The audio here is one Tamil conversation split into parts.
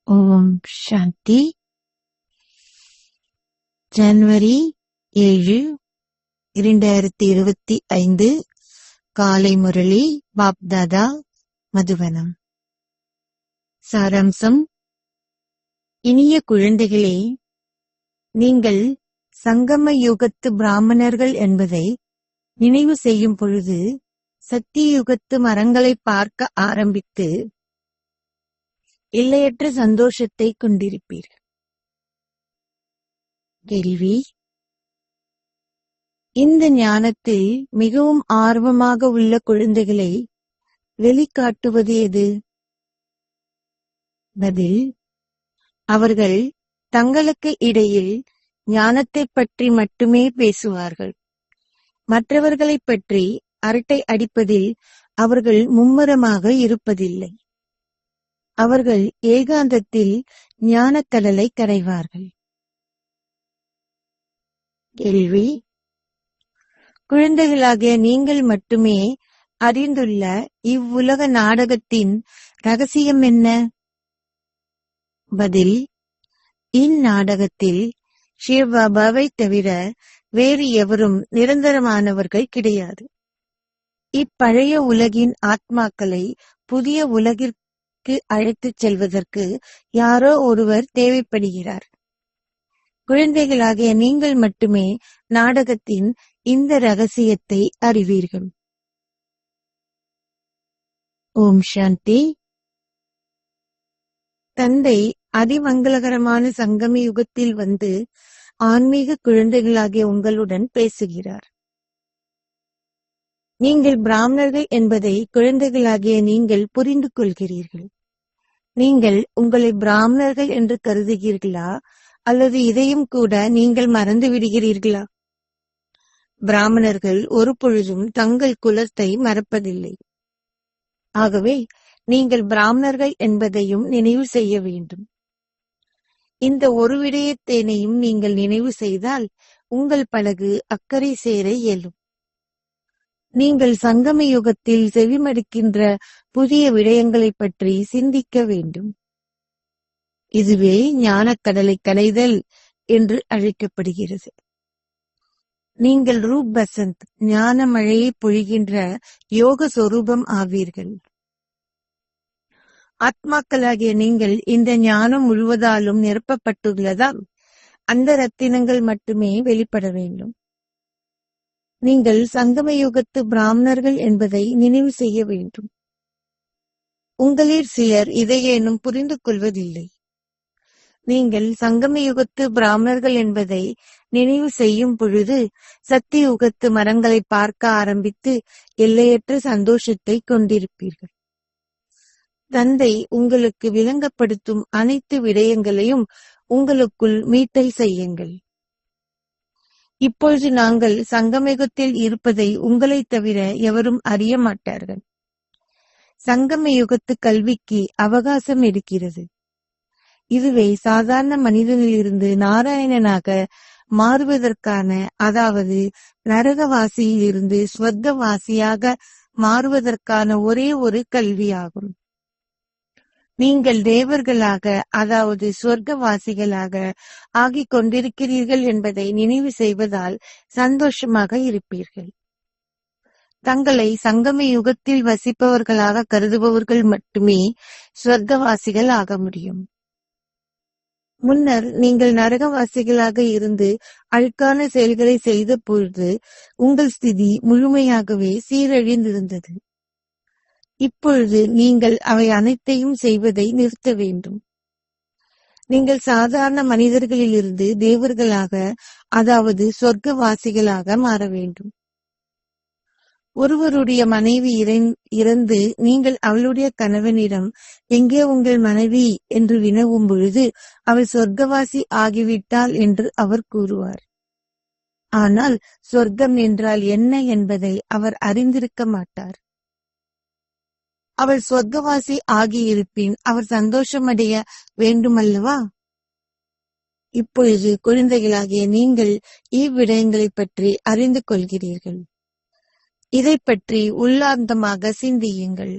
ஓம் சாந்தி. ஜனவரி 7, 2025 காலை முரளி பாப்தாதா மதுவனம். சாராம்சம். இனிய குழந்தைகளே, நீங்கள் சங்கம யுகத்து பிராமணர்கள் என்பதை நினைவு செய்யும் பொழுது சத்திய யுகத்து மரங்களை பார்க்க ஆரம்பித்து எல்லையற்ற சந்தோஷத்தை கொண்டிருப்பீர்கள். கேள்வி: இந்த ஞானத்தில் மிகவும் ஆர்வமாக உள்ள குழந்தைகளை வெளிக்காட்டுவது எது? பதில்: அவர்கள் தங்களுக்கு இடையில் ஞானத்தை பற்றி மட்டுமே பேசுவார்கள். மற்றவர்களைப் பற்றி அரட்டை அடிப்பதில் அவர்கள் மும்முரமாக இருப்பதில்லை. அவர்கள் ஏகாந்தத்தில் ஞானக்கடலை கரைவார்கள். கேள்வி: குழந்தைகளாகிய நீங்கள் மட்டுமே அறிந்துள்ள இவ்வுலக நாடகத்தின் ரகசியம் என்ன? பதில்: இந்நாடகத்தில் சிவபாபாவை தவிர வேறு எவரும் நிரந்தரமானவர்கள் கிடையாது. இப்பழைய உலகின் ஆத்மாக்களை புதிய உலகிற்கு அழைத்துச் செல்வதற்கு யாரோ ஒருவர் தேவைப்படுகிறார். குழந்தைகளாகிய நீங்கள் மட்டுமே நாடகத்தின் இந்த ரகசியத்தை அறிவீர்கள். ஓம் சாந்தி. தந்தை அதிமங்களகரமான சங்கம யுகத்தில் வந்து ஆன்மீக குழந்தைகளாகிய உங்களுடன் பேசுகிறார். நீங்கள் பிராமணர்கள் என்பதை குழந்தைகளாகிய நீங்கள் புரிந்து கொள்கிறீர்கள். நீங்கள் உங்களை பிராமணர்கள் என்று கருதுகிறீர்களா, அல்லது இதையும் கூட நீங்கள் மறந்து விடுகிறீர்களா? பிராமணர்கள் ஒரு பொழுதும் தங்கள் குலத்தை மறப்பதில்லை. ஆகவே நீங்கள் பிராமணர்கள் என்பதையும் நினைவு செய்ய வேண்டும். இந்த ஒரு விடயத்தினையும் நீங்கள் நினைவு செய்தால் உங்கள் படகு அக்கறை சேர இயலும். நீங்கள் சங்கம யுகத்தில் செவிமடுக்கின்ற புதிய விடயங்களை பற்றி சிந்திக்க வேண்டும். இதுவே ஞானக்கடலை கடைதல் என்று அழைக்கப்படுகிறது. நீங்கள் ரூப் பசந்த் ஞான மழையை பொழிகின்ற யோக சொரூபம் ஆவீர்கள். ஆத்மாக்களாகிய நீங்கள் இந்த ஞானம் முழுவதாலும் நிரப்பப்பட்டுள்ளதால் அந்த ரத்தினங்கள் மட்டுமே வெளிப்பட வேண்டும். நீங்கள் சங்கம யுகத்து பிராமணர்கள் என்பதை நினைவு செய்ய வேண்டும். உங்களில் சிலர் இதையேனும் புரிந்து கொள்வதில்லை. நீங்கள் சங்கம யுகத்து பிராமணர்கள் என்பதை நினைவு செய்யும் பொழுது சத்திய யுகத்து மரங்களை பார்க்க ஆரம்பித்து எல்லையற்ற சந்தோஷத்தை கொண்டிருப்பீர்கள். தந்தை உங்களுக்கு விளங்கப்படுத்தும் அனைத்து விடயங்களையும் உங்களுக்குள் மீட்டல் செய்யுங்கள். இப்பொழுது நாங்கள் சங்கமயுகத்தில் இருப்பதை உங்களை தவிர எவரும் அறிய மாட்டார்கள். சங்கம யுகத்து கல்விக்கு அவகாசம் இருக்கிறது. இதுவே சாதாரண மனிதனிலிருந்து நாராயணனாக மாறுவதற்கான, அதாவது நரகவாசியில் இருந்து ஸ்வர்க்கவாசியாக மாறுவதற்கான ஒரே ஒரு கல்வியாகும். நீங்கள் தேவர்களாக, அதாவது சொர்க்கவாசிகளாக ஆகிக் கொண்டிருக்கிறீர்கள் என்பதை நினைவு செய்வதால் சந்தோஷமாக இருப்பீர்கள். தங்களை சங்கம யுகத்தில் வசிப்பவர்களாக கருதுபவர்கள் மட்டுமே சொர்க்கவாசிகள் ஆக முடியும். முன்னர் நீங்கள் நரகவாசிகளாக இருந்து அழுக்கான செயல்களை செய்த பொழுது உங்கள் ஸ்திதி முழுமையாகவே சீரழிந்திருந்தது. இப்பொழுது நீங்கள் அவை அனைத்தையும் செய்வதை நிறுத்த வேண்டும். நீங்கள் சாதாரண மனிதர்களிலிருந்து தேவர்களாக, அதாவது சொர்க்கவாசிகளாக மாற வேண்டும். ஒருவருடைய மனைவி இறந்து நீங்கள் அவளுடைய கணவனிடம் எங்கே உங்கள் மனைவி என்று வினவும் பொழுது அவள் சொர்க்கவாசி ஆகிவிட்டாள் என்று அவர் கூறுவார். ஆனால் சொர்க்கம் என்றால் என்ன என்பதை அவர் அறிந்திருக்க மாட்டார். அவள் சொர்க்கவாசி ஆகியிருப்பின் அவர் சந்தோஷமடைய வேண்டுமல்லவா? இப்பொழுது குழந்தைகளாகிய நீங்கள் இவ்விடயங்களை பற்றி அறிந்து கொள்கிறீர்கள். இதை பற்றி உள்ளார்ந்தமாக சிந்தியுங்கள்.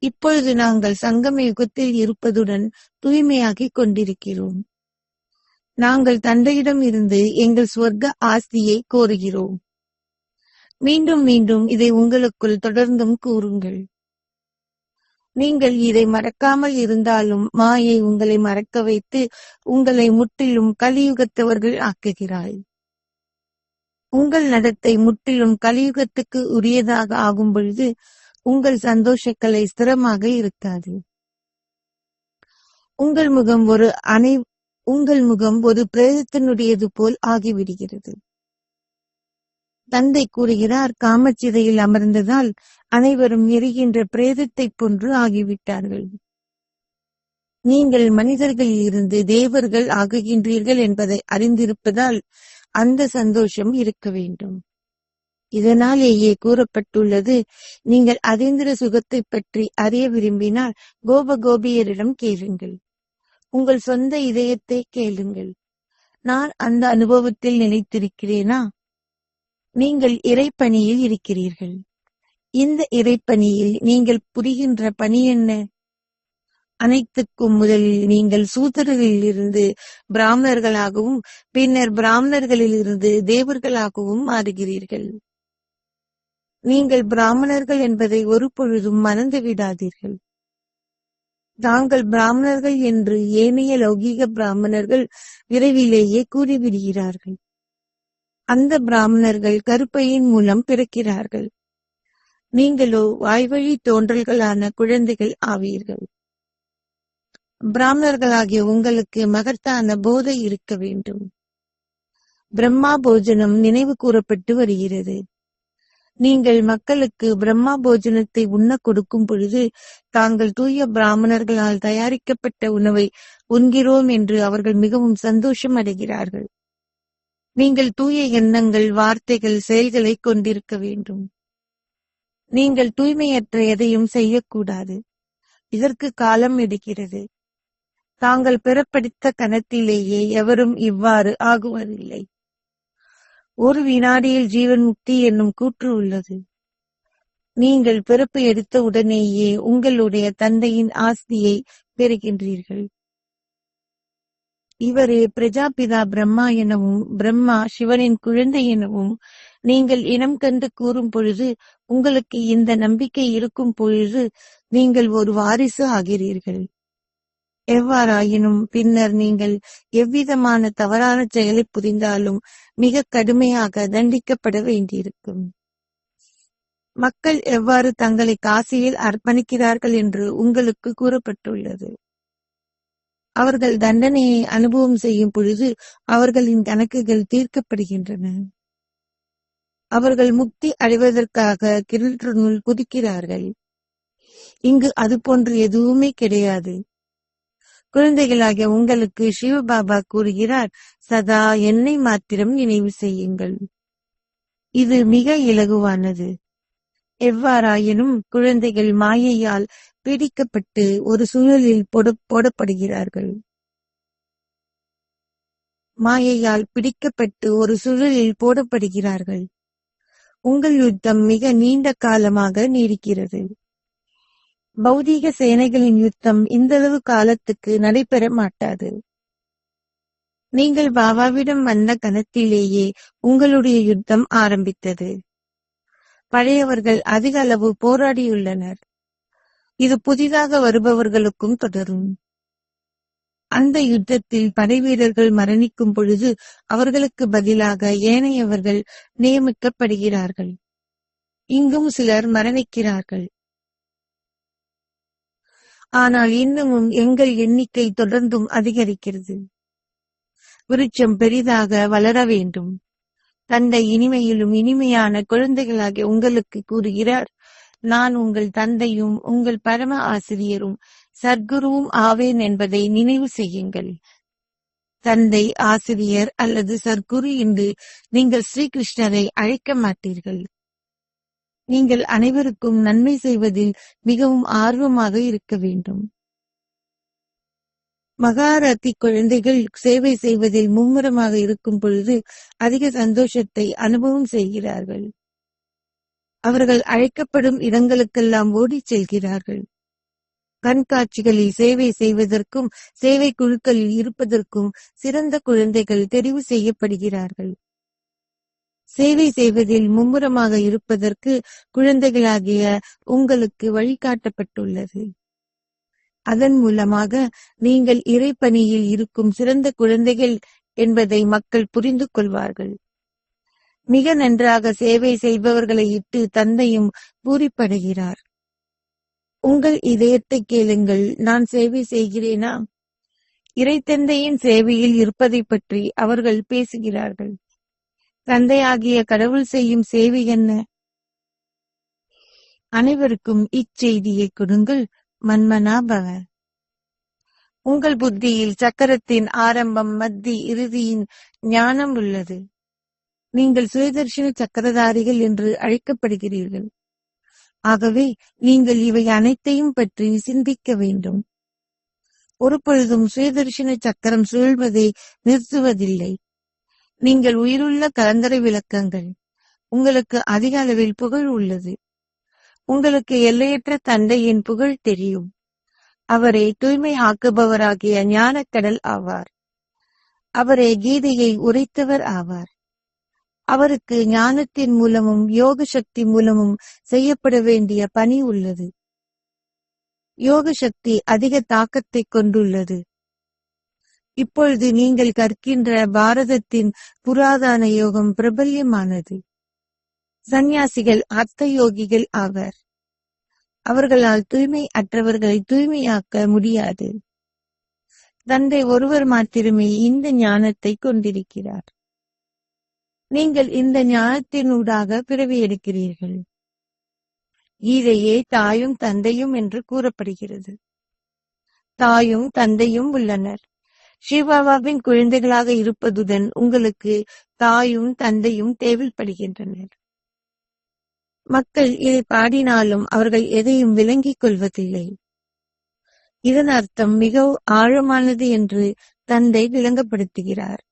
இப்பொழுது நாங்கள் சங்கம யுகத்தில் இருப்பதுடன் தூய்மையாகிக் கொண்டிருக்கிறோம். நாங்கள் தந்தையிடம் இருந்து எங்கள் சொர்க்க ஆஸ்தியை கோருகிறோம். மீண்டும் மீண்டும் இதை உங்களுக்குள் தொடர்ந்தும் கூறுங்கள். நீங்கள் இதை மறக்காமல் இருந்தாலும் மாயை உங்களை மறக்க வைத்து உங்களை முற்றிலும் கலியுகத்தவர்கள் ஆக்குகிறாய். உங்கள் நடத்தை முற்றிலும் கலியுகத்துக்கு உரியதாக ஆகும் பொழுது உங்கள் சந்தோஷக்கலை ஸ்திரமாக இருக்காது. உங்கள் முகம் ஒரு பிரேதத்தினுடையது போல் ஆகிவிடுகிறது. தந்தை கூறுகிறார், காமச்சிதையில் அமர்ந்ததால் அனைவரும் எரிகின்ற பிரேதத்தைப் போன்று ஆகிவிட்டார்கள். நீங்கள் மனிதர்களில் இருந்து தேவர்கள் ஆகுகின்றீர்கள் என்பதை அறிந்திருப்பதால் அந்த சந்தோஷம் இருக்க வேண்டும். இதனாலேயே கூறப்பட்டுள்ளது, நீங்கள் அதீந்திர சுகத்தை பற்றி அறிய விரும்பினால் கோபியரிடம் கேளுங்கள். உங்கள் சொந்த இதயத்தை கேளுங்கள். நான் அந்த அனுபவத்தில் நிலைத்திருக்கிறேனா? நீங்கள் இறைப்பணியில் இருக்கிறீர்கள். இந்த இறைப்பணியில் நீங்கள் புரிகின்ற பணி என்ன? அனைத்துக்கும் முதலில் நீங்கள் சூத்திரர்களில் இருந்து பிராமணர்களாகவும் பின்னர் பிராமணர்களில் இருந்து தேவர்களாகவும் மாறுகிறீர்கள். நீங்கள் பிராமணர்கள் என்பதை ஒரு பொழுதும் மறந்து விடாதீர்கள். தாங்கள் பிராமணர்கள் என்று ஏனைய லௌகீக பிராமணர்கள் விரைவிலேயே கூறிவிடுகிறார்கள். அந்த பிராமணர்கள் கருப்பையின் மூலம் பிறக்கிறார்கள். நீங்களோ வாய்வழி தோன்றல்களான குழந்தைகள் ஆவீர்கள். பிராமணர்களாகிய உங்களுக்கு மகத்தான போதை இருக்க வேண்டும். பிரம்மா போஜனம் நினைவு கூறப்பட்டு வருகிறது. நீங்கள் மக்களுக்கு பிரம்மா போஜனத்தை உண்ண கொடுக்கும் பொழுது தாங்கள் தூய பிராமணர்களால் தயாரிக்கப்பட்ட உணவை உண்கிறோம் என்று அவர்கள் மிகவும் சந்தோஷம் அடைகிறார்கள். நீங்கள் தூய எண்ணங்கள், வார்த்தைகள், செயல்களை கொண்டிருக்க வேண்டும். நீங்கள் தூய்மையற்ற எதையும் செய்யக்கூடாது. இதற்கு காலம் எடுக்கிறது. தாங்கள் பிறப்படித்த கணத்திலேயே எவரும் இவ்வாறு ஆகுவதில்லை. ஒரு வினாடியில் ஜீவன் முக்தி என்னும் கூற்று உள்ளது. நீங்கள் பிறப்பு எடுத்த உடனேயே உங்களுடைய தந்தையின் ஆஸ்தியை பெறுகின்றீர்கள். இவரே பிரஜாபிதா பிரம்மா எனவும் பிரம்மா சிவனின் குழந்தை எனவும் நீங்கள் இனம் கண்டு கூறும் பொழுது, உங்களுக்கு இந்த நம்பிக்கை இருக்கும் பொழுது நீங்கள் ஒரு வாரிசு ஆகிறீர்கள். எவ்வாறாயினும் பின்னர் நீங்கள் எவ்விதமான தவறான செயலை புரிந்தாலும் மிக கடுமையாக தண்டிக்கப்பட வேண்டியிருக்கும். மக்கள் எவ்வாறு தங்களை காசியில் அர்ப்பணிக்கிறார்கள் என்று உங்களுக்கு கூறப்பட்டுள்ளது. அவர்கள் தண்டனையை அனுபவம் செய்யும் பொழுது அவர்களின் கணக்குகள் தீர்க்கப்படுகின்றன. அவர்கள் முக்தி அடைவதற்காக கிணற்றினுள் குதிக்கிறார்கள். இங்கு அது போன்று எதுவுமே கிடையாது. குழந்தைகளாகிய உங்களுக்கு சிவபாபா கூறுகிறார், சதா என்னை மாத்திரம் நினைவு செய்யுங்கள். இது மிக இலகுவானது. எவ்வாறாயினும் குழந்தைகள் மாயையால் பீடிக்கப்பட்டு ஒரு சூழலில் போடப்படுகிறார்கள். மாயையால் பிடிக்கப்பட்டு ஒரு சூழலில் போடப்படுகிறார்கள். உங்கள் யுத்தம் மிக நீண்ட காலமாக நீடிக்கிறது. பௌதீக சேனைகளின் யுத்தம் இந்தளவு காலத்துக்கு நடைபெற மாட்டாது. நீங்கள் பாபாவிடம் வந்த கணத்திலேயே உங்களுடைய யுத்தம் ஆரம்பித்தது. பழையவர்கள் அதிக அளவு போராடியுள்ளனர். இது புதிதாக வருபவர்களுக்கும் தொடரும். அந்த யுத்தத்தில் படை வீரர்கள் மரணிக்கும் பொழுது அவர்களுக்கு பதிலாக ஏனையவர்கள் நியமிக்கப்படுகிறார்கள். இங்கும் சிலர் மரணிக்கிறார்கள். ஆனால் இன்னமும் எங்கள் எண்ணிக்கை தொடர்ந்தும் அதிகரிக்கிறது. விருட்சம் பெரிதாக வளர வேண்டும். தந்தை இனிமையிலும் இனிமையான குழந்தைகளாகிய உங்களுக்கு கூறுகிறார், நான் உங்கள் தந்தையும் உங்கள் பரம ஆசிரியரும் சத்குருவும் ஆவேன் என்பதை நினைவு செய்யுங்கள். தந்தை, ஆசிரியர் அல்லது சத்குரு என்று நீங்கள் ஸ்ரீகிருஷ்ணரை அழைக்க மாட்டீர்கள். நீங்கள் அனைவருக்கும் நன்மை செய்வதில் மிகவும் ஆர்வமாக இருக்க வேண்டும். மகாரதி குழந்தைகள் சேவை செய்வதில் மும்முரமாக இருக்கும் பொழுது அதிக சந்தோஷத்தை அனுபவம் செய்கிறார்கள். அவர்கள் அழைக்கப்படும் இடங்களுக்கெல்லாம் ஓடிச் செல்கிறார்கள். கண்காட்சிகளில் சேவை செய்வதற்கும் சேவை குழுக்களில் இருப்பதற்கும் சிறந்த குழந்தைகள் தெரிவு செய்யப்படுகிறார்கள். சேவை செய்வதில் மும்முரமாக இருப்பதற்கு குழந்தைகளாகிய உங்களுக்கு வழிகாட்டப்பட்டுள்ளது. அதன் மூலமாக நீங்கள் இறைப்பணியில் இருக்கும் சிறந்த குழந்தைகள் என்பதை மக்கள் புரிந்து கொள்வார்கள். மிக நன்றாக சேவை செய்பவர்களை இட்டு தந்தையும் பூரிப்படைகிறார். உங்கள் இதயத்தை கேளுங்கள், நான் சேவை செய்கிறேனா? இறைத்தந்தையின் சேவையில் இருப்பதை பற்றி அவர்கள் பேசுகிறார்கள். தந்தையாகிய கடவுள் செய்யும் சேவை என்ன? அனைவருக்கும் இச்செய்தியை கொடுங்கள். மன்மனா பவ. உங்கள் புத்தியில் சக்கரத்தின் ஆரம்பம், மத்தி, இறுதியின் ஞானம் உள்ளது. நீங்கள் சுயதர்ஷன சக்கரதாரிகள் என்று அழைக்கப்படுகிறீர்கள். ஆகவே நீங்கள் இவை அனைத்தையும் பற்றி சிந்திக்க வேண்டும். ஒரு பொழுதும் சுயதர்ஷன சக்கரம் சுழல்வதை நிறுத்துவதில்லை. நீங்கள் உயிருள்ள கலங்கரை விளக்கங்கள். உங்களுக்கு அதிக அளவில் புகழ் உள்ளது. உங்களுக்கு எல்லையற்ற தந்தையின் புகழ் தெரியும். அவரே தூய்மை ஆக்குபவராகிய ஞானக்கடல் ஆவார். அவரே கீதையை உரைத்தவர் ஆவார். அவருக்கு ஞானத்தின் மூலமும் யோக சக்தி மூலமும் செய்யப்பட வேண்டிய பணி உள்ளது. யோக சக்தி அதிக தாக்கத்தை கொண்டுள்ளது. இப்பொழுது நீங்கள் கற்கின்ற பாரதத்தின் புராதன யோகம் பிரபல்யமானது. சந்நியாசிகள் அர்த்த யோகிகள் ஆவர். அவர்களால் தூய்மை அற்றவர்களை தூய்மையாக்க முடியாது. தந்தை ஒருவர் மாத்திரமே இந்த ஞானத்தை கொண்டிருக்கிறார். நீங்கள் இந்த ஞானத்தினூடாக பிறவி எடுக்கிறீர்கள். கீதையே தாயும் தந்தையும் என்று கூறப்படுகிறது. தாயும் தந்தையும் உள்ளனர். சிவபாபாவின் குழந்தைகளாக இருப்பதுடன் உங்களுக்கு தாயும் தந்தையும் தேவைப்படுகின்றனர். மக்கள் இதை பாடினாலும் அவர்கள் எதையும் விளங்கிக் கொள்வதில்லை. இதன் அர்த்தம் மிகவும் ஆழமானது என்று தந்தை விளங்கப்படுத்துகிறார்.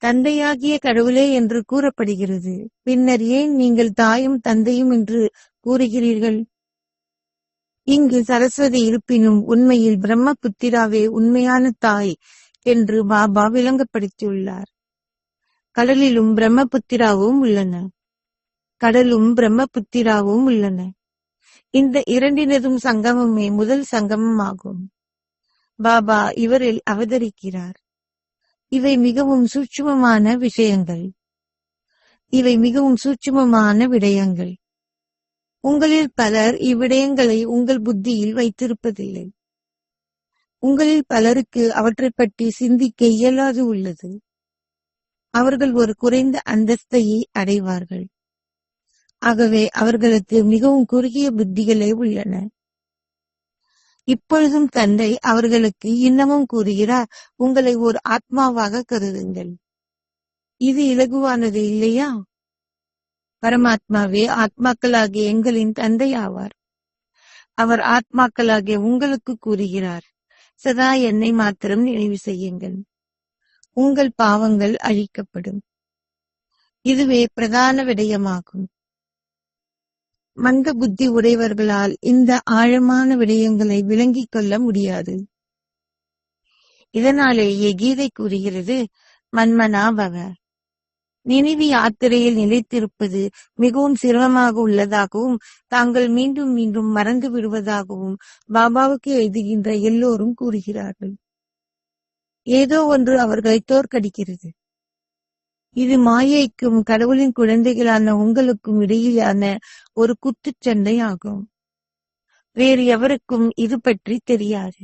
தந்தையாகிய கடவுளே என்று கூறப்படுகிறது. பின்னர் ஏன் நீங்கள் தாயும் தந்தையும் என்று கூறுகிறீர்கள்? இங்கு சரஸ்வதி இருப்பினும் உண்மையில் பிரம்மபுத்திராவே உண்மையான தாய் என்று பாபா விளங்கப்படுத்தியுள்ளார். கடலிலும் பிரம்மபுத்திராவும் உள்ளன. கடலும் பிரம்மபுத்திராவும் உள்ளன. இந்த இரண்டினதும் சங்கமமே முதல் சங்கமம் ஆகும். பாபா இவரில் அவதரிக்கிறார். இவை மிகவும் சூட்சுமமான விஷயங்கள். இவை மிகவும் சூட்சுமமான விடயங்கள். உங்களில் பலர் இவ்விடயங்களை உங்கள் புத்தியில் வைத்திருப்பதில்லை. உங்களில் பலருக்கு அவற்றை பற்றி சிந்திக்க இயலாது உள்ளது. அவர்கள் ஒரு குறைந்த அந்தஸ்தையை அடைவார்கள். ஆகவே அவர்களுக்கு மிகவும் குறுகிய புத்திகளே உள்ளன. இப்பொழுதும் தந்தை அவர்களுக்கு இன்னமும் கூறுகிறார், உங்களை ஒரு ஆத்மாவாக கருதுங்கள். இது இலகுவானது இல்லையா? பரமாத்மாவே ஆத்மாக்களாகிய எங்களின் தந்தை ஆவார். அவர் ஆத்மாக்களாகிய உங்களுக்கு கூறுகிறார், சதா என்னை மாத்திரம் நினைவு செய்யுங்கள். உங்கள் பாவங்கள் அழிக்கப்படும். இதுவே பிரதான விடயமாகும். மந்த புத்தி உடையவர்களால் இந்த ஆழமான விடயங்களை விளங்கிக் கொள்ள முடியாது. இதனாலேயே கீதை கூறுகிறது, மன்மனா பவ. நினைவு யாத்திரையில் நிலைத்திருப்பது மிகவும் சிரமமாக உள்ளதாகவும் தாங்கள் மீண்டும் மீண்டும் மறந்து விடுவதாகவும் பாபாவுக்கு எழுதுகின்ற எல்லோரும் கூறுகிறார்கள். ஏதோ ஒன்று அவர்களை தோற்கடிக்கிறது. இது மாயைக்கும் கடவுளின் குழந்தைகளான உங்களுக்கும் இடையிலான ஒரு குத்துச்சண்டை ஆகும். வேறு எவருக்கும் இது பற்றி தெரியாது.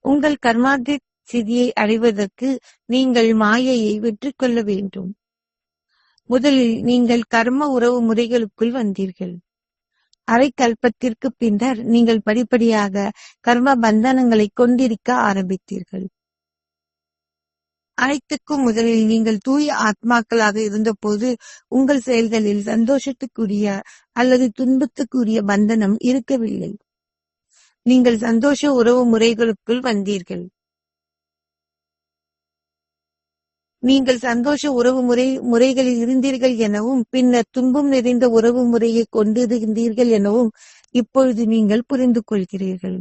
உங்கள் கர்மாதி சிதியை அடைவதற்கு நீங்கள் மாயையை வெற்றி கொள்ள வேண்டும். முதலில் நீங்கள் கர்ம உறவு முறைகளுக்குள் வந்தீர்கள். அரை கல்பத்திற்கு பின்னர் நீங்கள் படிப்படியாக கர்ம பந்தனங்களை கொண்டிருக்க ஆரம்பித்தீர்கள். அனைத்துக்கும் முதலில் நீங்கள் தூய ஆத்மாக்களாக இருந்தபோது உங்கள் செயல்களில் சந்தோஷத்துக்குரிய அல்லது துன்பத்துக்குரிய பந்தனம் இருக்கவில்லை. நீங்கள் சந்தோஷ உறவு முறைகளுக்குள் வந்தீர்கள். நீங்கள் சந்தோஷ உறவு முறைகளில் இருந்தீர்கள் எனவும் பின்னர் துன்பம் நிறைந்த உறவு முறையை கொண்டிருந்தீர்கள் எனவும் இப்பொழுது நீங்கள் புரிந்து கொள்கிறீர்கள்.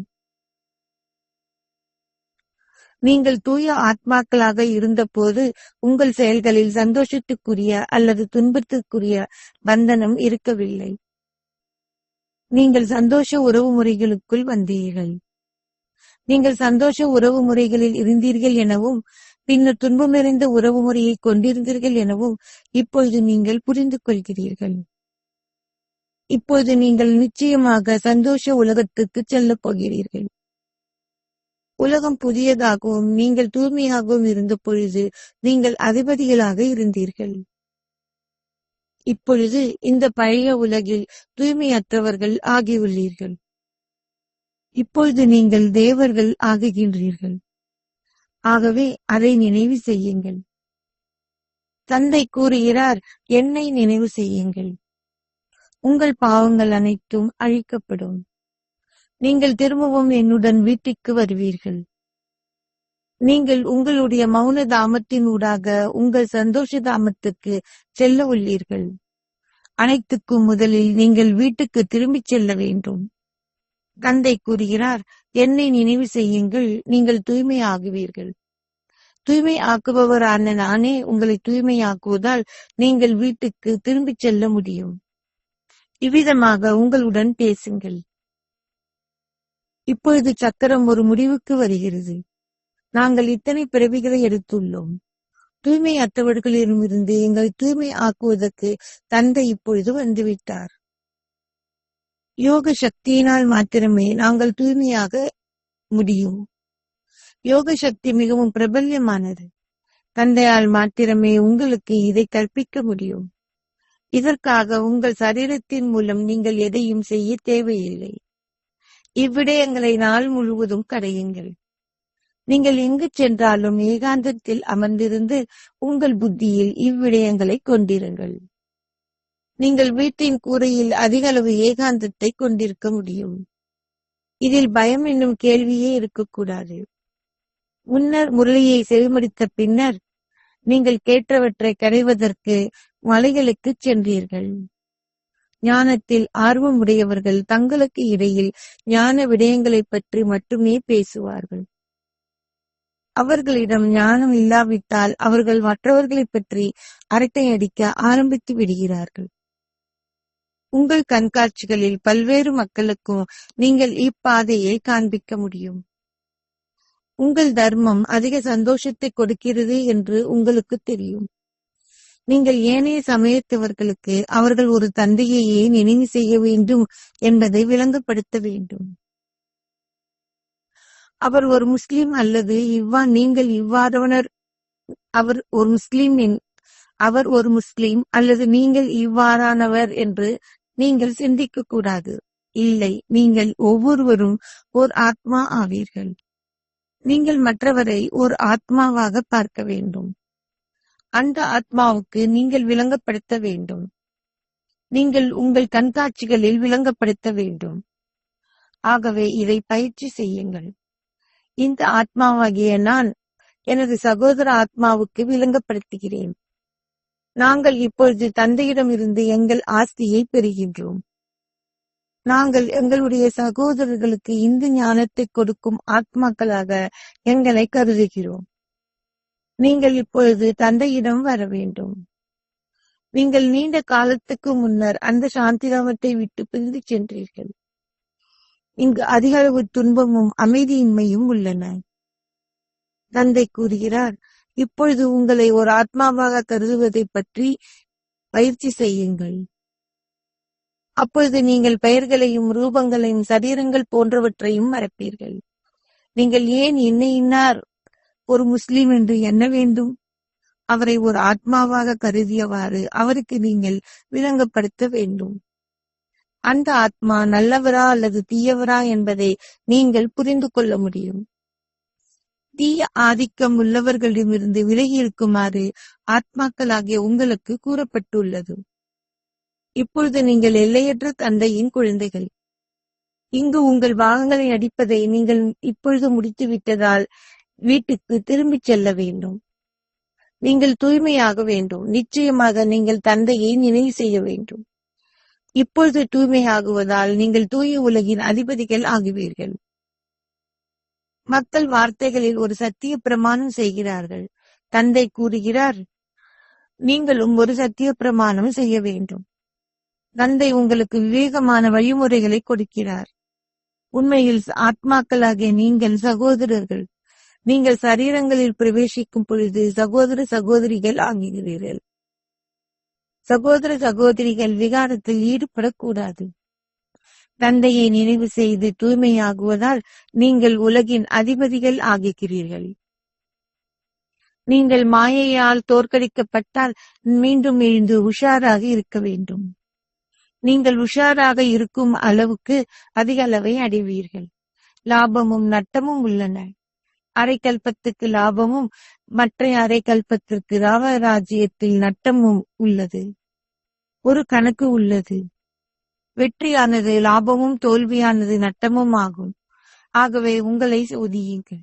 நீங்கள் தூய ஆத்மாக்களாக இருந்தபோது உங்கள் செயல்களில் சந்தோஷத்துக்குரிய அல்லது துன்பத்திற்குரிய பந்தனம் இருக்கவில்லை. நீங்கள் சந்தோஷ உறவு முறைகளுக்குள் வந்தீர்கள். நீங்கள் சந்தோஷ உறவு முறைகளில் இருந்தீர்கள் எனவும் பின்னர் துன்பம் நிறைந்த உறவு முறையை கொண்டிருந்தீர்கள் எனவும் இப்பொழுது நீங்கள் புரிந்து கொள்கிறீர்கள். இப்பொழுது நீங்கள் நிச்சயமாக சந்தோஷ உலகத்துக்கு செல்லப் போகிறீர்கள். உலகம் புதியதாகவும் நீங்கள் தூய்மையாகவும் இருந்த பொழுது நீங்கள் அதிபதிகளாக இருந்தீர்கள். இப்பொழுது இந்த பழைய உலகில் தூய்மையற்றவர்கள் ஆகியுள்ளீர்கள். இப்பொழுது நீங்கள் தேவர்கள் ஆகுகின்றீர்கள். ஆகவே அதை நினைவு செய்யுங்கள். தந்தை கூறுகிறார், என்னை நினைவு செய்யுங்கள். உங்கள் பாவங்கள் அனைத்தும் அழிக்கப்படும். நீங்கள் திரும்பவும் என்னுடன் வீட்டுக்கு வருவீர்கள். நீங்கள் உங்களுடைய மௌன தாமத்தின் ஊடாக உங்கள் சந்தோஷ தாமத்துக்கு செல்ல உள்ளீர்கள். அனைத்துக்கும் முதலில் நீங்கள் வீட்டுக்கு திரும்பிச் செல்ல வேண்டும். தந்தை கூறுகிறார், என்னை நினைவு செய்யுங்கள், நீங்கள் தூய்மை ஆகுவீர்கள். தூய்மை ஆக்குபவரான நானே உங்களை தூய்மையாக்குவதால் நீங்கள் வீட்டுக்கு திரும்பிச் செல்ல முடியும். இவ்விதமாக உங்களுடன் பேசுங்கள். இப்பொழுது சக்கரம் ஒரு முடிவுக்கு வருகிறது. நாங்கள் இத்தனை பிறவிகளை எடுத்துள்ளோம். தூய்மை அற்றவர்களிடமிருந்து எங்களை தூய்மை ஆக்குவதற்கு தந்தை இப்பொழுது வந்துவிட்டார். யோக சக்தியினால் மாத்திரமே நாங்கள் தூய்மையாக முடியும். யோக சக்தி மிகவும் பிரபல்யமானது. தந்தையால் மாத்திரமே உங்களுக்கு இதை கற்பிக்க முடியும். இதற்காக உங்கள் சரீரத்தின் மூலம் நீங்கள் எதையும் செய்ய தேவையில்லை. இவ்விடயங்களை நாள் முழுவதும் கடையுங்கள். நீங்கள் எங்கு சென்றாலும் ஏகாந்தத்தில் அமர்ந்திருந்து உங்கள் புத்தியில் இவ்விடயங்களை கொண்டிருங்கள். நீங்கள் வீட்டின் கூரையில் அதிக அளவு ஏகாந்தத்தை கொண்டிருக்க முடியும். இதில் பயம் என்னும் கேள்வியே இருக்கக்கூடாது. முன்னர் முரளியை செவிமடித்த பின்னர் நீங்கள் கேட்டவற்றை கரைவதற்கு மலைகளுக்கு சென்றீர்கள். ஞானத்தில் ஆர்வமுடையவர்கள் தங்களுக்கு இடையில் ஞான விடயங்களை பற்றி மட்டுமே பேசுவார்கள். அவர்களிடம் ஞானம் இல்லாவிட்டால் அவர்கள் மற்றவர்களை பற்றி அரட்டை அடிக்க ஆரம்பித்து விடுகிறார்கள். உங்கள் கண்காட்சிகளில் பல்வேறு மக்களுக்கும் நீங்கள் இப்பாதையை காண்பிக்க முடியும். உங்கள் தர்மம் அதிக சந்தோஷத்தை கொடுக்கிறது என்று உங்களுக்கு தெரியும். நீங்கள் ஏனைய சமயத்தவர்களுக்கு அவர்கள் ஒரு தந்தையையே நினைவு செய்ய வேண்டும் என்பதை விளங்கப்படுத்த வேண்டும். அவர் ஒரு முஸ்லிம் அல்லது நீங்கள் இவ்வாறவனர் அவர் ஒரு முஸ்லிம் அல்லது நீங்கள் இவ்வாறானவர் என்று நீங்கள் சிந்திக்க கூடாது. இல்லை, நீங்கள் ஒவ்வொருவரும் ஓர் ஆத்மா ஆவீர்கள். நீங்கள் மற்றவரை ஒரு ஆத்மாவாக பார்க்க வேண்டும். அந்த ஆத்மாவுக்கு நீங்கள் விளங்கப்படுத்த வேண்டும். நீங்கள் உங்கள் கண்காட்சிகளில் விளங்கப்படுத்த வேண்டும். ஆகவே இதை பயிற்சி செய்யுங்கள். இந்த ஆத்மாவாகிய நான் எனது சகோதர ஆத்மாவுக்கு விளங்கப்படுத்துகிறேன். நாங்கள் இப்பொழுது தந்தையிடமிருந்து எங்கள் ஆஸ்தியை பெறுகின்றோம். நாங்கள் எங்களுடைய சகோதரர்களுக்கு இந்த ஞானத்தை கொடுக்கும் ஆத்மாக்களாக எங்களை கருதுகிறோம். நீங்கள் இப்பொழுது தந்தையிடம் வர வேண்டும். நீங்கள் நீண்ட காலத்துக்கு முன்னர் அந்த சாந்திராமத்தை விட்டு பிரிந்து சென்றீர்கள். இங்கு அதிக அளவு துன்பமும் அமைதியின்மையும் உள்ளன. தந்தை கூறுகிறார், இப்பொழுது உங்களை ஒரு ஆத்மாவாக கருதுவதை பற்றி பயிற்சி செய்யுங்கள். அப்பொழுது நீங்கள் பெயர்களையும் ரூபங்களையும் சரீரங்கள் போன்றவற்றையும் மறப்பீர்கள். நீங்கள் ஏன் இன்னார் ஒரு முஸ்லிம் என்று எண்ண வேண்டும்? அவரை ஒரு ஆத்மாவாக கருதியவாறு அவருக்கு நீங்கள் விளங்கப்படுத்த வேண்டும். அந்த ஆத்மா நல்லவரா அல்லது தீயவரா என்பதை நீங்கள் புரிந்து கொள்ள முடியும். தீய ஆதிக்கம் உள்ளவர்களிடமிருந்து விலகி இருக்குமாறு ஆத்மாக்களாகிய உங்களுக்கு கூறப்பட்டுள்ளது. இப்பொழுது நீங்கள் எல்லையற்ற தந்தையின் குழந்தைகள். இங்கு உங்கள் பாகங்களை அடிப்பதை நீங்கள் இப்பொழுது முடித்து விட்டதால் வீட்டுக்கு திரும்பிச் செல்ல வேண்டும். நீங்கள் தூய்மையாக வேண்டும். நிச்சயமாக நீங்கள் தந்தையை நினைவு செய்ய வேண்டும். இப்பொழுது தூய்மையாகுவதால் நீங்கள் தூய உலகின் அதிபதிகள் ஆகுவீர்கள். மக்கள் வார்த்தைகளில் ஒரு சத்திய பிரமாணம் செய்கிறார்கள். தந்தை கூறுகிறார், நீங்களும் ஒரு சத்திய பிரமாணம் செய்ய வேண்டும். தந்தை உங்களுக்கு விவேகமான வழிமுறைகளை கொடுக்கிறார். உண்மையில் ஆத்மாக்களாகிய நீங்கள் சகோதரர்கள். நீங்கள் சரீரங்களில் பிரவேசிக்கும் பொழுது சகோதர சகோதரிகள் ஆகிறீர்கள். சகோதர சகோதரிகள் விகாரத்தில் ஈடுபடக்கூடாது. தந்தையை நினைவு செய்து தூய்மையாகுவதால் நீங்கள் உலகின் அதிபதிகள் ஆகிறீர்கள். நீங்கள் மாயையால் தோற்கடிக்கப்பட்டால் மீண்டும் எழுந்து உஷாராக இருக்க வேண்டும். நீங்கள் உஷாராக இருக்கும் அளவுக்கு அதிக அளவை அடைவீர்கள். லாபமும் நட்டமும் உள்ளன. அரைக்கல்பத்துக்கு லாபமும் மற்ற அரைக்கல்பத்திற்கு ராமராஜ்யத்தில் நட்டமும் உள்ளது. ஒரு கணக்கு உள்ளது. வெற்றியானது லாபமும் தோல்வியானது நட்டமும் ஆகும். ஆகவே உங்களை சோதியுங்கள்.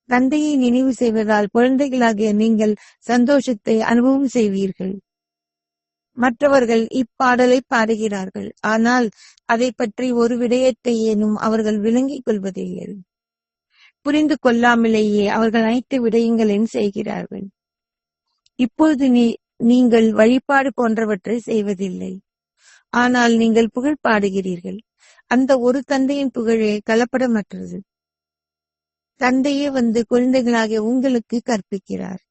தந்தையை நினைவு செய்வதால் குழந்தைகளாகிய நீங்கள் சந்தோஷத்தை அனுபவம் செய்வீர்கள். மற்றவர்கள் இப்பாடலை பாடுகிறார்கள், ஆனால் அதை பற்றி ஒரு விடயத்தை ஏனும் அவர்கள் விளங்கிக் கொள்வதில்லை. புரிந்து கொள்ளாமலேயே அவர்கள் அனைத்து விடயங்களையும் செய்கிறார்கள். இப்பொழுது நீங்கள் வழிபாடு போன்றவற்றை செய்வதில்லை, ஆனால் நீங்கள் புகழ் பாடுகிறீர்கள். அந்த ஒரு தந்தையின் புகழே கலப்படமற்றது. தந்தையே வந்து குழந்தைகளாகிய உங்களுக்கு கற்பிக்கிறார்.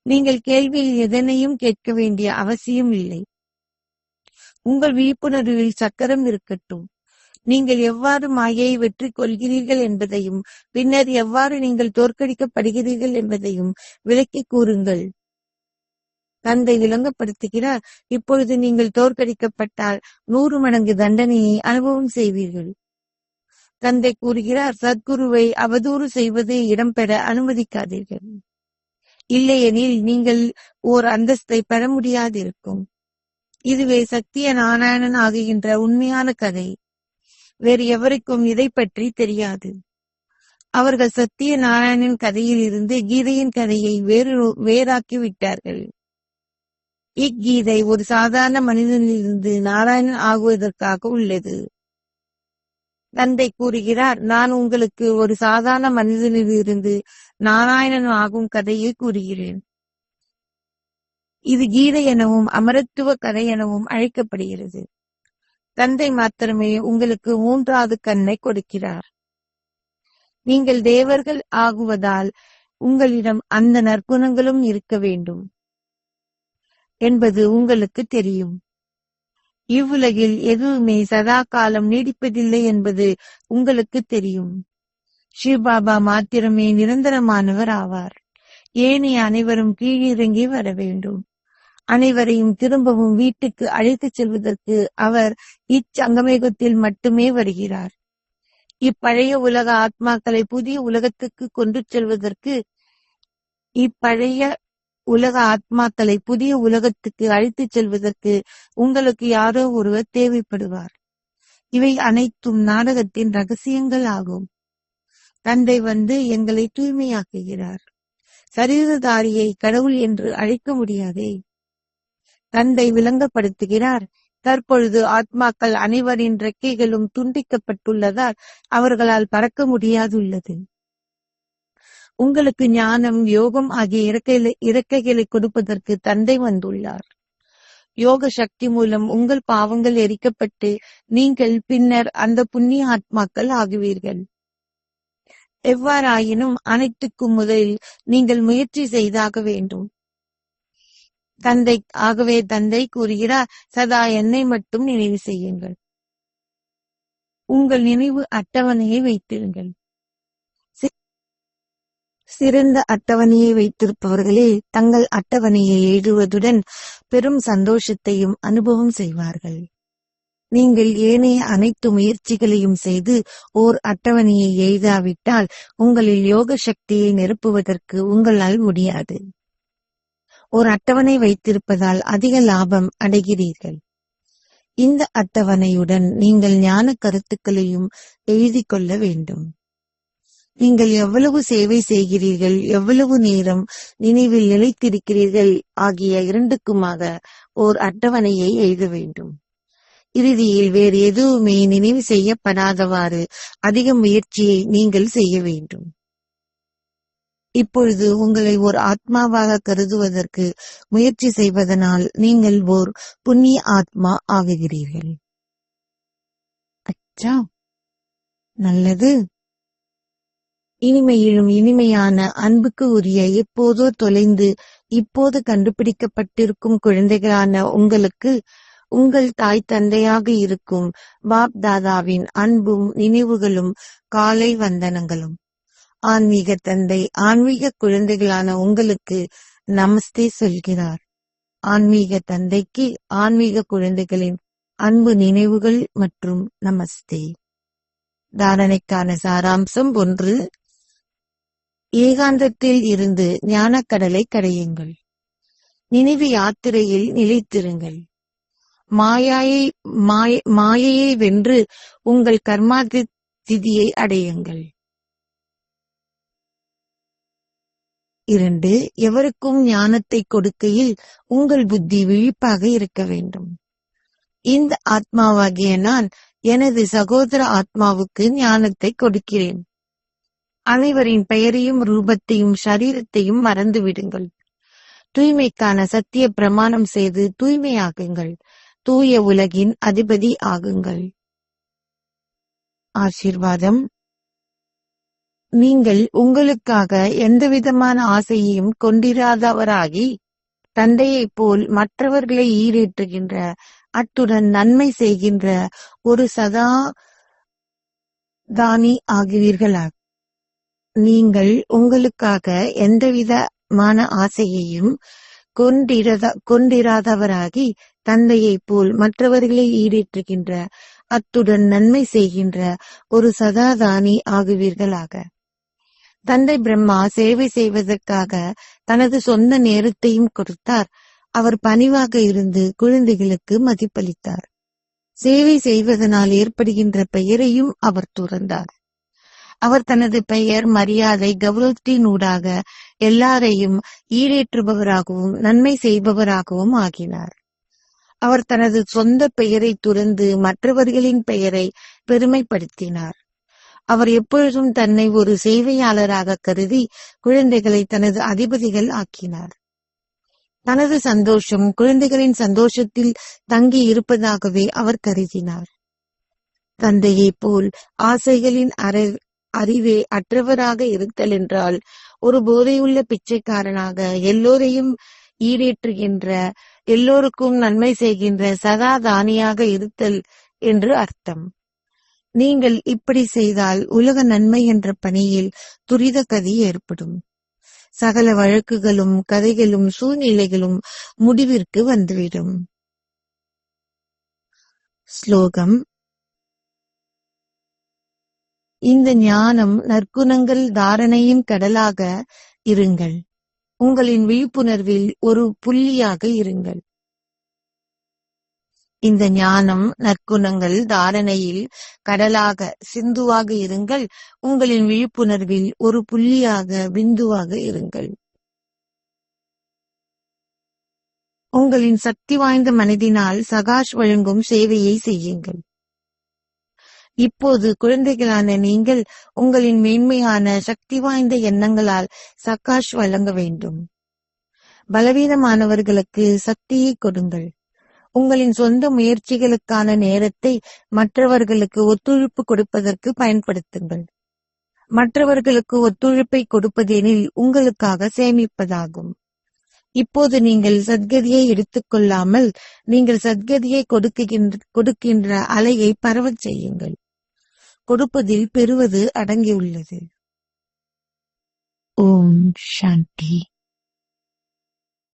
நீங்கள் கேள்வியில் எதனையும் கேட்க வேண்டிய அவசியம் இல்லை. உங்கள் விழிப்புணர்வில் சக்கரம் இருக்கட்டும். நீங்கள் எவ்வாறு மாயையை வெற்றி கொள்கிறீர்கள் என்பதையும் பின்னர் எவ்வாறு நீங்கள் தோற்கடிக்கப்படுகிறீர்கள் என்பதையும் விளக்கி கூறுங்கள். தந்தை விளங்கப்படுத்துகிறார், இப்பொழுது நீங்கள் தோற்கடிக்கப்பட்டால் 100 மடங்கு தண்டனையை அனுபவம் செய்வீர்கள். தந்தை கூறுகிறார், சத்குருவை அவதூறு செய்வது இடம்பெற அனுமதிக்காதீர்கள். இல்லையெனில் நீங்கள் ஓர் அந்தஸ்தை பெற முடியாதிருக்கும். இதுவே சத்திய நாராயணன் ஆகுகின்ற உண்மையான கதை. வேறு எவருக்கும் இதை பற்றி தெரியாது. அவர்கள் சத்திய நாராயணன் கதையில் இருந்து கீதையின் கதையை வேறாக்கி விட்டார்கள். இக்கீதை ஒரு சாதாரண மனிதனிலிருந்து நாராயணன் ஆகுவதற்காக உள்ளது. தந்தை கூறுகிறார், நான் உங்களுக்கு ஒரு சாதாரண மனிதனிலிருந்து நாராயணன் ஆகும் கதையை கூறுகிறேன். இது கீதை எனவும் அமரத்துவ கதை எனவும் அழைக்கப்படுகிறது. தந்தை மாத்திரமே உங்களுக்கு 3வது கண்ணை கொடுக்கிறார். நீங்கள் தேவர்கள் ஆகுவதால் உங்களிடம் அந்த நற்குணங்களும் இருக்க வேண்டும் என்பது உங்களுக்கு தெரியும். இவ்வுலகில் எதுவுமே சதா காலம் நீடிப்பதில்லை என்பது உங்களுக்கு தெரியும். சிவபாபா மாத்திரமே நிரந்தரமானவர் ஆவார். ஏனைய அனைவரும் கீழிறங்கி வர வேண்டும். அனைவரையும் திரும்பவும் வீட்டுக்கு அழைத்துச் செல்வதற்கு அவர் இச்சங்கமேகத்தில் மட்டுமே வருகிறார். இப்பழைய உலக ஆத்மாக்களை புதிய உலகத்துக்கு கொண்டு செல்வதற்கு அழைத்துச் செல்வதற்கு உங்களுக்கு யாரோ ஒருவர் தேவைப்படுவார். இவை அனைத்தும் நாடகத்தின் ரகசியங்கள் ஆகும். தந்தை வந்து எங்களை தூய்மையாக்குகிறார். சரீரதாரியை கடவுள் என்று அழைக்க முடியாதே. தந்தை விளங்கப்படுத்துகிறார், தற்பொழுது ஆத்மாக்கள் அனைவரின் ரெக்கைகளும் துண்டிக்கப்பட்டுள்ளதால் அவர்களால் பறக்க முடியாதுள்ளது. உங்களுக்கு ஞானம், யோகம் ஆகிய இறக்கைகளை கொடுப்பதற்கு தந்தை வந்துள்ளார். யோக சக்தி மூலம் உங்கள் பாவங்கள் எரிக்கப்பட்டு நீங்கள் பின்னர் அந்த புண்ணிய ஆத்மாக்கள் ஆகுவீர்கள். எவ்வாறாயினும் அனைத்துக்கும் முதலில் நீங்கள் முயற்சி செய்தாக வேண்டும். ஆகவே தந்தை கூறுகிறார், சதா என்னை மட்டும் நினைவு செய்யுங்கள். உங்கள் நினைவு அட்டவணையை வைத்திருங்கள். சிறந்த அட்டவணையை வைத்திருப்பவர்களே தங்கள் அட்டவணையை எழுதுவதுடன் பெரும் சந்தோஷத்தையும் அனுபவம் செய்வார்கள். நீங்கள் ஏனைய அனைத்து முயற்சிகளையும் செய்து ஓர் அட்டவணையை எழுதாவிட்டால் உங்களில் யோக சக்தியை நிரப்புவதற்கு உங்களால் முடியாது. ஒரு அட்டவணை வைத்திருப்பதால் அதிக லாபம் அடைகிறீர்கள். இந்த அட்டவணையுடன் நீங்கள் ஞான கருத்துக்களையும் எழுதி கொள்ள வேண்டும். நீங்கள் எவ்வளவு சேவை செய்கிறீர்கள், எவ்வளவு நேரம் நினைவில் நிலைத்திருக்கிறீர்கள் ஆகிய இரண்டுக்குமாக ஓர் அட்டவணையை எழுத வேண்டும். இறுதியில் வேறு எதுவுமே நினைவு செய்யப்படாதவாறு அதிக முயற்சியை நீங்கள் செய்ய வேண்டும். இப்பொழுது உங்களை ஓர் ஆத்மாவாக கருதுவதற்கு முயற்சி செய்வதனால் நீங்கள் ஓர் புண்ணிய ஆத்மா ஆகுகிறீர்கள். அச்சா, நல்லது. இனிமையிலும் இனிமையான அன்புக்கு உரிய எப்போதோ தொலைந்து இப்போது கண்டுபிடிக்கப்பட்டிருக்கும் குழந்தைகளான உங்களுக்கு உங்கள் தாய் தந்தையாக இருக்கும் பாப் தாதாவின் அன்பும் நினைவுகளும் காலை வந்தனங்களும். ஆன்மீக தந்தை ஆன்மீக குழந்தைகளான உங்களுக்கு நமஸ்தே சொல்கிறார். ஆன்மீக தந்தைக்கு ஆன்மீக குழந்தைகளின் அன்பு நினைவுகள் மற்றும் நமஸ்தே. தாரணைக்கான சாராம்சம் 1. ஏகாந்தத்தில் இருந்து ஞானக்கடலை கடையுங்கள். நினைவு யாத்திரையில் நிலைத்திருங்கள். மாயையை வென்று உங்கள் கர்மாதிதியை அடையுங்கள். 2. எவருக்கும் ஞானத்தை கொடுக்கையில் உங்கள் புத்தி விழிப்பாக இருக்க வேண்டும். இந்த ஆத்மாவாகிய நான் எனது சகோதர ஆத்மாவுக்கு ஞானத்தை கொடுக்கிறேன். அனைவரின் பெயரையும் ரூபத்தையும் சரீரத்தையும் மறந்துவிடுங்கள். தூய்மைக்கான சத்திய பிரமாணம் செய்து தூய்மையாகுங்கள். தூய உலகின் அதிபதி ஆகுங்கள். ஆசீர்வாதம். நீங்கள் உங்களுக்காக எந்தவிதமான ஆசையையும் கொண்டிராதவராகி தந்தையைப் போல் மற்றவர்களை ஈடேற்றுகின்ற, அத்துடன் நன்மை செய்கின்ற ஒரு சதாதானி ஆகிறீர்களாக. நீங்கள் உங்களுக்காக எந்தவிதமான ஆசையையும் கொண்டிராதவராகி தந்தையைப் போல் மற்றவர்களை ஈடேற்றுகின்ற, அத்துடன் நன்மை செய்கின்ற ஒரு சதாதானி ஆகுவீர்களாக. தந்தை பிரம்மா சேவை செய்வதற்காக தனது சொந்த நேரத்தையும் கொடுத்தார். அவர் பணிவாக இருந்து குழந்தைகளுக்கு மதிப்பளித்தார். சேவை செய்வதனால் ஏற்படுகின்ற பெயரையும் அவர் துறந்தார். அவர் தனது பெயர், மரியாதை, கௌரவத்தினூடாக எல்லாரையும் ஈடேற்றுபவராகவும் நன்மை செய்பவராகவும் ஆகினார். அவர் தனது சொந்த பெயரை துறந்து மற்றவர்களின் பெயரை பெருமைப்படுத்தினார். அவர் எப்பொழுதும் தன்னை ஒரு சேவையாளராக கருதி குழந்தைகளை தனது அதிபதிகள் ஆக்கினார். தனது சந்தோஷம் குழந்தைகளின் சந்தோஷத்தில் தங்கி இருப்பதாகவே அவர் கருதினார். தந்தையைப் போல் ஆசைகளின் அறிவே அற்றவராக இருத்தல் என்றால் ஒரு போதையுள்ள பிச்சைக்காரனாக எல்லோரையும் ஈடேற்றுகின்ற, எல்லோருக்கும் நன்மை செய்கின்ற சதாதானியாக இருத்தல் என்று அர்த்தம். நீங்கள் இப்படி செய்தால் உலக நன்மை என்ற பணியில் துரித கதி ஏற்படும். சகல வழக்குகளும் கதைகளும் சூழ்நிலைகளும் முடிவிற்கு வந்துவிடும். ஸ்லோகம். இந்த ஞானம் நற்குணங்கள் தாரணையின் கடலாக இருங்கள். உங்களின் விழிப்புணர்வில் ஒரு புள்ளியாக இருங்கள். இந்த ஞானம் நற்குணங்கள் தாரணையில் கடலாக சிந்துவாக இருங்கள். உங்களின் விழிப்புணர்வில் ஒரு புள்ளியாக பிந்துவாக இருங்கள். உங்களின் சக்தி வாய்ந்த மனதினால் சகாஷ் வழங்கும் சேவையை செய்யுங்கள். இப்போது குழந்தைகளான நீங்கள் உங்களின் மேன்மையான சக்தி வாய்ந்த எண்ணங்களால் சகாஷ் வழங்க வேண்டும். பலவீனமானவர்களுக்கு சக்தியை கொடுங்கள். உங்களின் சொந்த முயற்சிகளுக்கான நேரத்தை மற்றவர்களுக்கு ஒத்துழைப்பு கொடுப்பதற்கு பயன்படுத்துங்கள். மற்றவர்களுக்கு ஒத்துழைப்பை கொடுப்பதெனில் உங்களுக்காக சேமிப்பதாகும். இப்போது நீங்கள் சத்கதியை எடுத்துக்கொள்ளாமல் நீங்கள் சத்கதியை கொடுக்கின்ற அலையை பரவச் செய்யுங்கள். கொடுப்பதில் பெறுவது அடங்கியுள்ளது. ஓம் சாந்தி.